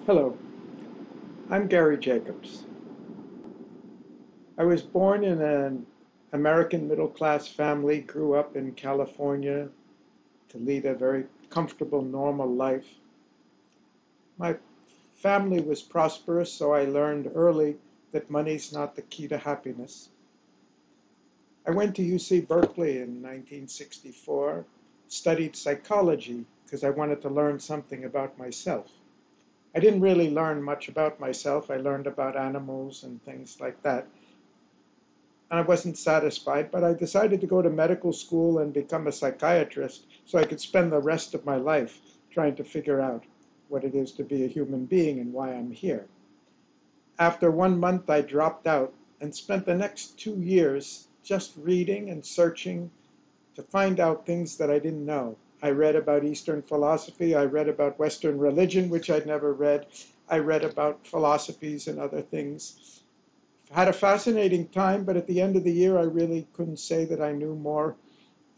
Hello, I'm Garry Jacobs. I was born in an American middle-class family, grew up in California to lead a very comfortable, normal life. My family was prosperous, so I learned early that money's not the key to happiness. I went to UC Berkeley in 1964, studied psychology because I wanted to learn something about myself. I didn't really learn much about myself. I learned about animals and things like that. And I wasn't satisfied, but I decided to go to medical school and become a psychiatrist so I could spend the rest of my life trying to figure out what it is to be a human being and why I'm here. After 1 month, I dropped out and spent the next 2 years just reading and searching to find out things that I didn't know. I read about Eastern philosophy. I read about Western religion, which I'd never read. I read about philosophies and other things. Had a fascinating time, but at the end of the year, I really couldn't say that I knew more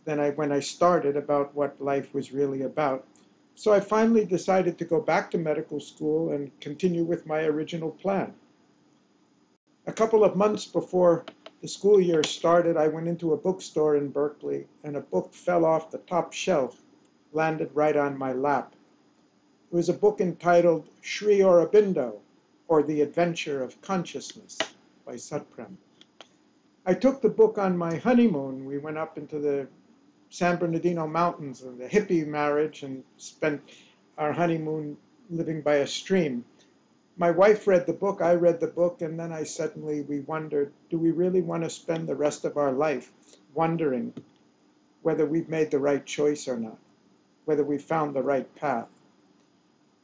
than when I started about what life was really about. So I finally decided to go back to medical school and continue with my original plan. A couple of months before the school year started, I went into a bookstore in Berkeley, and a book fell off the top shelf, landed right on my lap. It was a book entitled Sri Aurobindo, or The Adventure of Consciousness, by Satprem. I took the book on my honeymoon. We went up into the San Bernardino Mountains and the hippie marriage and spent our honeymoon living by a stream. My wife read the book, I read the book, and then we wondered, do we really want to spend the rest of our life wondering whether we've made the right choice or not, whether we found the right path?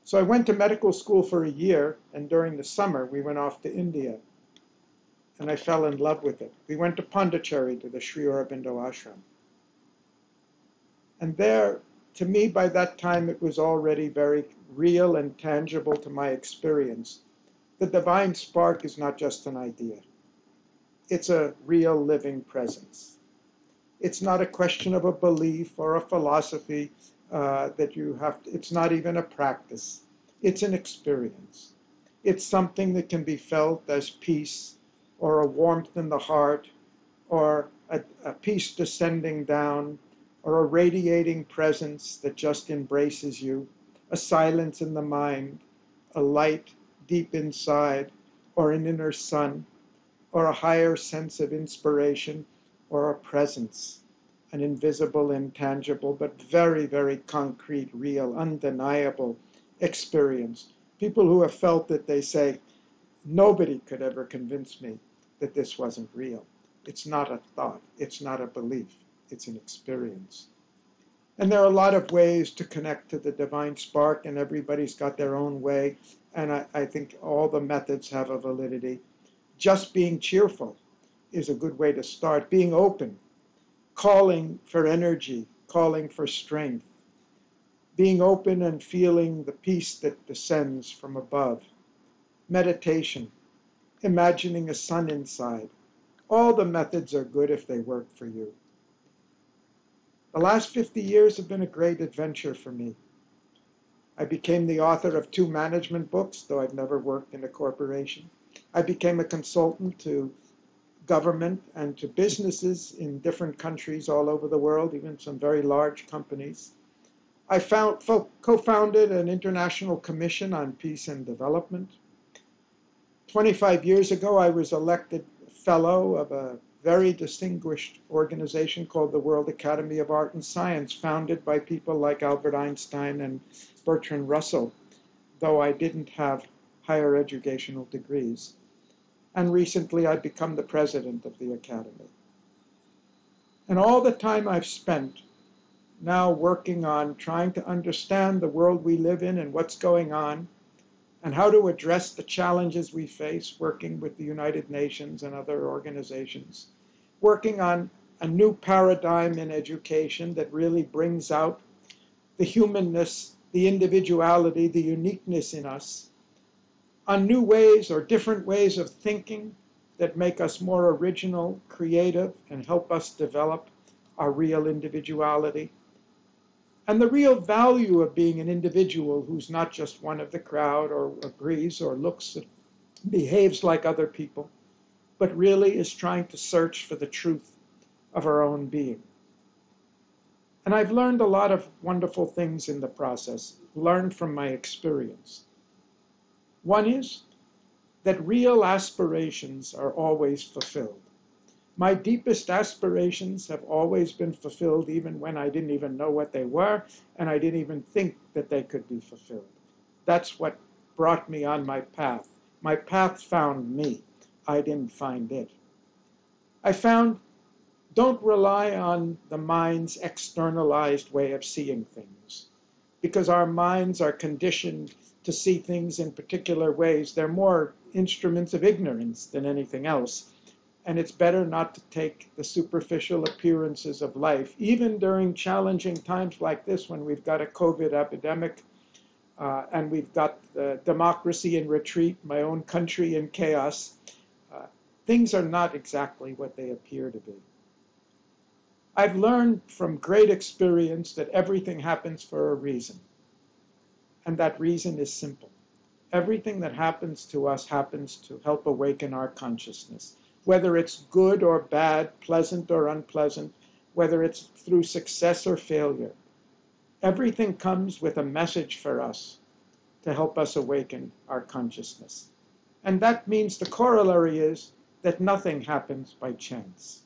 So I went to medical school for a year, and during the summer we went off to India. And I fell in love with it. We went to Pondicherry to the Sri Aurobindo ashram. And there, to me, by that time, it was already very real and tangible to my experience. The divine spark is not just an idea. It's a real living presence. It's not a question of a belief or a philosophy that you have to, it's not even a practice. It's an experience. It's something that can be felt as peace, or a warmth in the heart, or a peace descending down, or a radiating presence that just embraces you, a silence in the mind, a light deep inside, or an inner sun, or a higher sense of inspiration, or a presence, an invisible, intangible, but very, very concrete, real, undeniable experience. People who have felt it, they say, nobody could ever convince me that this wasn't real. It's not a thought. It's not a belief. It's an experience. And there are a lot of ways to connect to the divine spark, and everybody's got their own way. And I think all the methods have a validity. Just being cheerful is a good way to start. Being open, calling for energy, calling for strength. Being open and feeling the peace that descends from above. Meditation. Imagining a sun inside. All the methods are good if they work for you. The last 50 years have been a great adventure for me. I became the author of 2 management books, though I've never worked in a corporation. I became a consultant to government and to businesses in different countries all over the world, even some very large companies. I co-founded an international commission on peace and development. 25 years ago, I was elected fellow of a very distinguished organization called the World Academy of Art and Science, founded by people like Albert Einstein and Bertrand Russell, though I didn't have higher educational degrees. And recently, I've become the president of the Academy. And all the time I've spent now working on trying to understand the world we live in and what's going on, and how to address the challenges we face working with the United Nations and other organizations, working on a new paradigm in education that really brings out the humanness, the individuality, the uniqueness in us, on new ways or different ways of thinking that make us more original, creative, and help us develop our real individuality. And the real value of being an individual who's not just one of the crowd or agrees or looks, behaves like other people, but really is trying to search for the truth of our own being. And I've learned a lot of wonderful things in the process, learned from my experience. One is that real aspirations are always fulfilled. My deepest aspirations have always been fulfilled, even when I didn't even know what they were, and I didn't even think that they could be fulfilled. That's what brought me on my path. My path found me. I didn't find it. I found, don't rely on the mind's externalized way of seeing things, because our minds are conditioned to see things in particular ways. They're more instruments of ignorance than anything else. And it's better not to take the superficial appearances of life, even during challenging times like this, when we've got a COVID epidemic and we've got the democracy in retreat, my own country in chaos. Things are not exactly what they appear to be. I've learned from great experience that everything happens for a reason. And that reason is simple. Everything that happens to us happens to help awaken our consciousness. Whether it's good or bad, pleasant or unpleasant, whether it's through success or failure. Everything comes with a message for us to help us awaken our consciousness. And that means the corollary is that nothing happens by chance.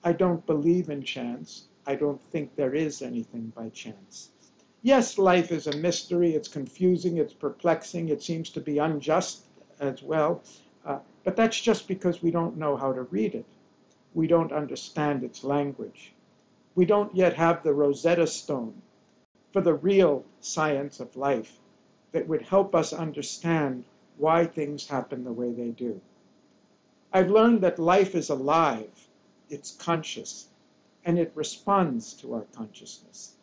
I don't believe in chance. I don't think there is anything by chance. Yes, life is a mystery. It's confusing. It's perplexing. It seems to be unjust as well. But that's just because we don't know how to read it. We don't understand its language. We don't yet have the Rosetta Stone for the real science of life that would help us understand why things happen the way they do. I've learned that life is alive, it's conscious, and it responds to our consciousness.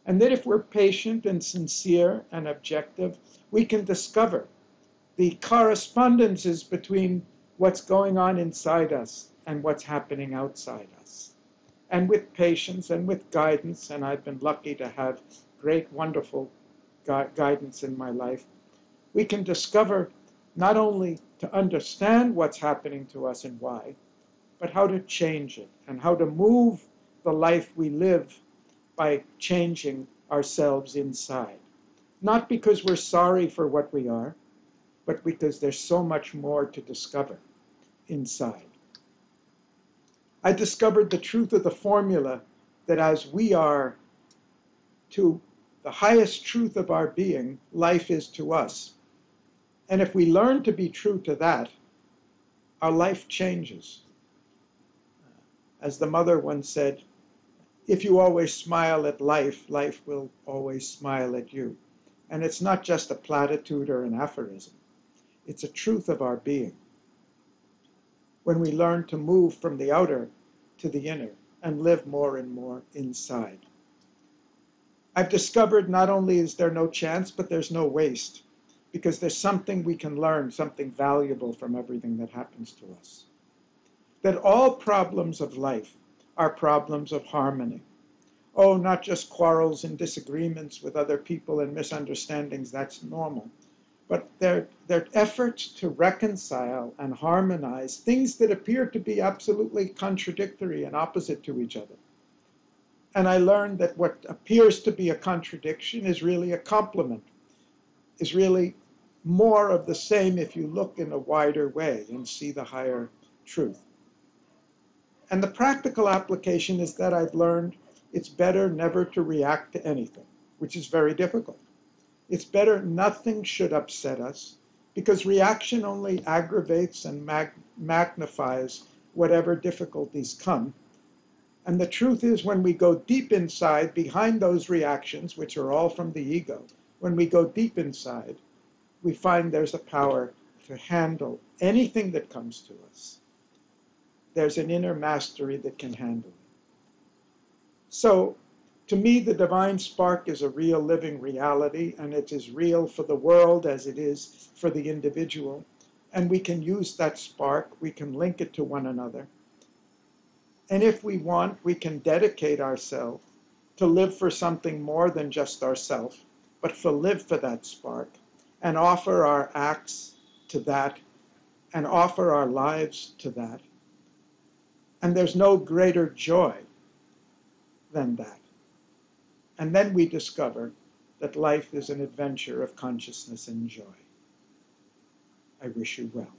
And that if we're patient and sincere and objective, we can discover the correspondences between what's going on inside us and what's happening outside us. And with patience and with guidance, and I've been lucky to have great, wonderful guidance in my life, we can discover not only to understand what's happening to us and why, but how to change it and how to move the life we live by changing ourselves inside. Not because we're sorry for what we are, but because there's so much more to discover inside. I discovered the truth of the formula that as we are to the highest truth of our being, life is to us. And if we learn to be true to that, our life changes. As the mother once said, if you always smile at life, life will always smile at you. And it's not just a platitude or an aphorism. It's a truth of our being. When we learn to move from the outer to the inner and live more and more inside. I've discovered not only is there no chance, but there's no waste, because there's something we can learn, something valuable from everything that happens to us. That all problems of life are problems of harmony. Oh, not just quarrels and disagreements with other people and misunderstandings, that's normal. But they're efforts to reconcile and harmonize things that appear to be absolutely contradictory and opposite to each other. And I learned that what appears to be a contradiction is really a complement, is really more of the same if you look in a wider way and see the higher truth. And the practical application is that I've learned it's better never to react to anything, which is very difficult. It's better nothing should upset us, because reaction only aggravates and magnifies whatever difficulties come. And the truth is, when we go deep inside, behind those reactions, which are all from the ego, when we go deep inside, we find there's a power to handle anything that comes to us. There's an inner mastery that can handle it. So, to me, the divine spark is a real living reality, and it is real for the world as it is for the individual. And we can use that spark, we can link it to one another. And if we want, we can dedicate ourselves to live for something more than just ourselves, but to live for that spark and offer our acts to that and offer our lives to that. And there's no greater joy than that. And then we discover that life is an adventure of consciousness and joy. I wish you well.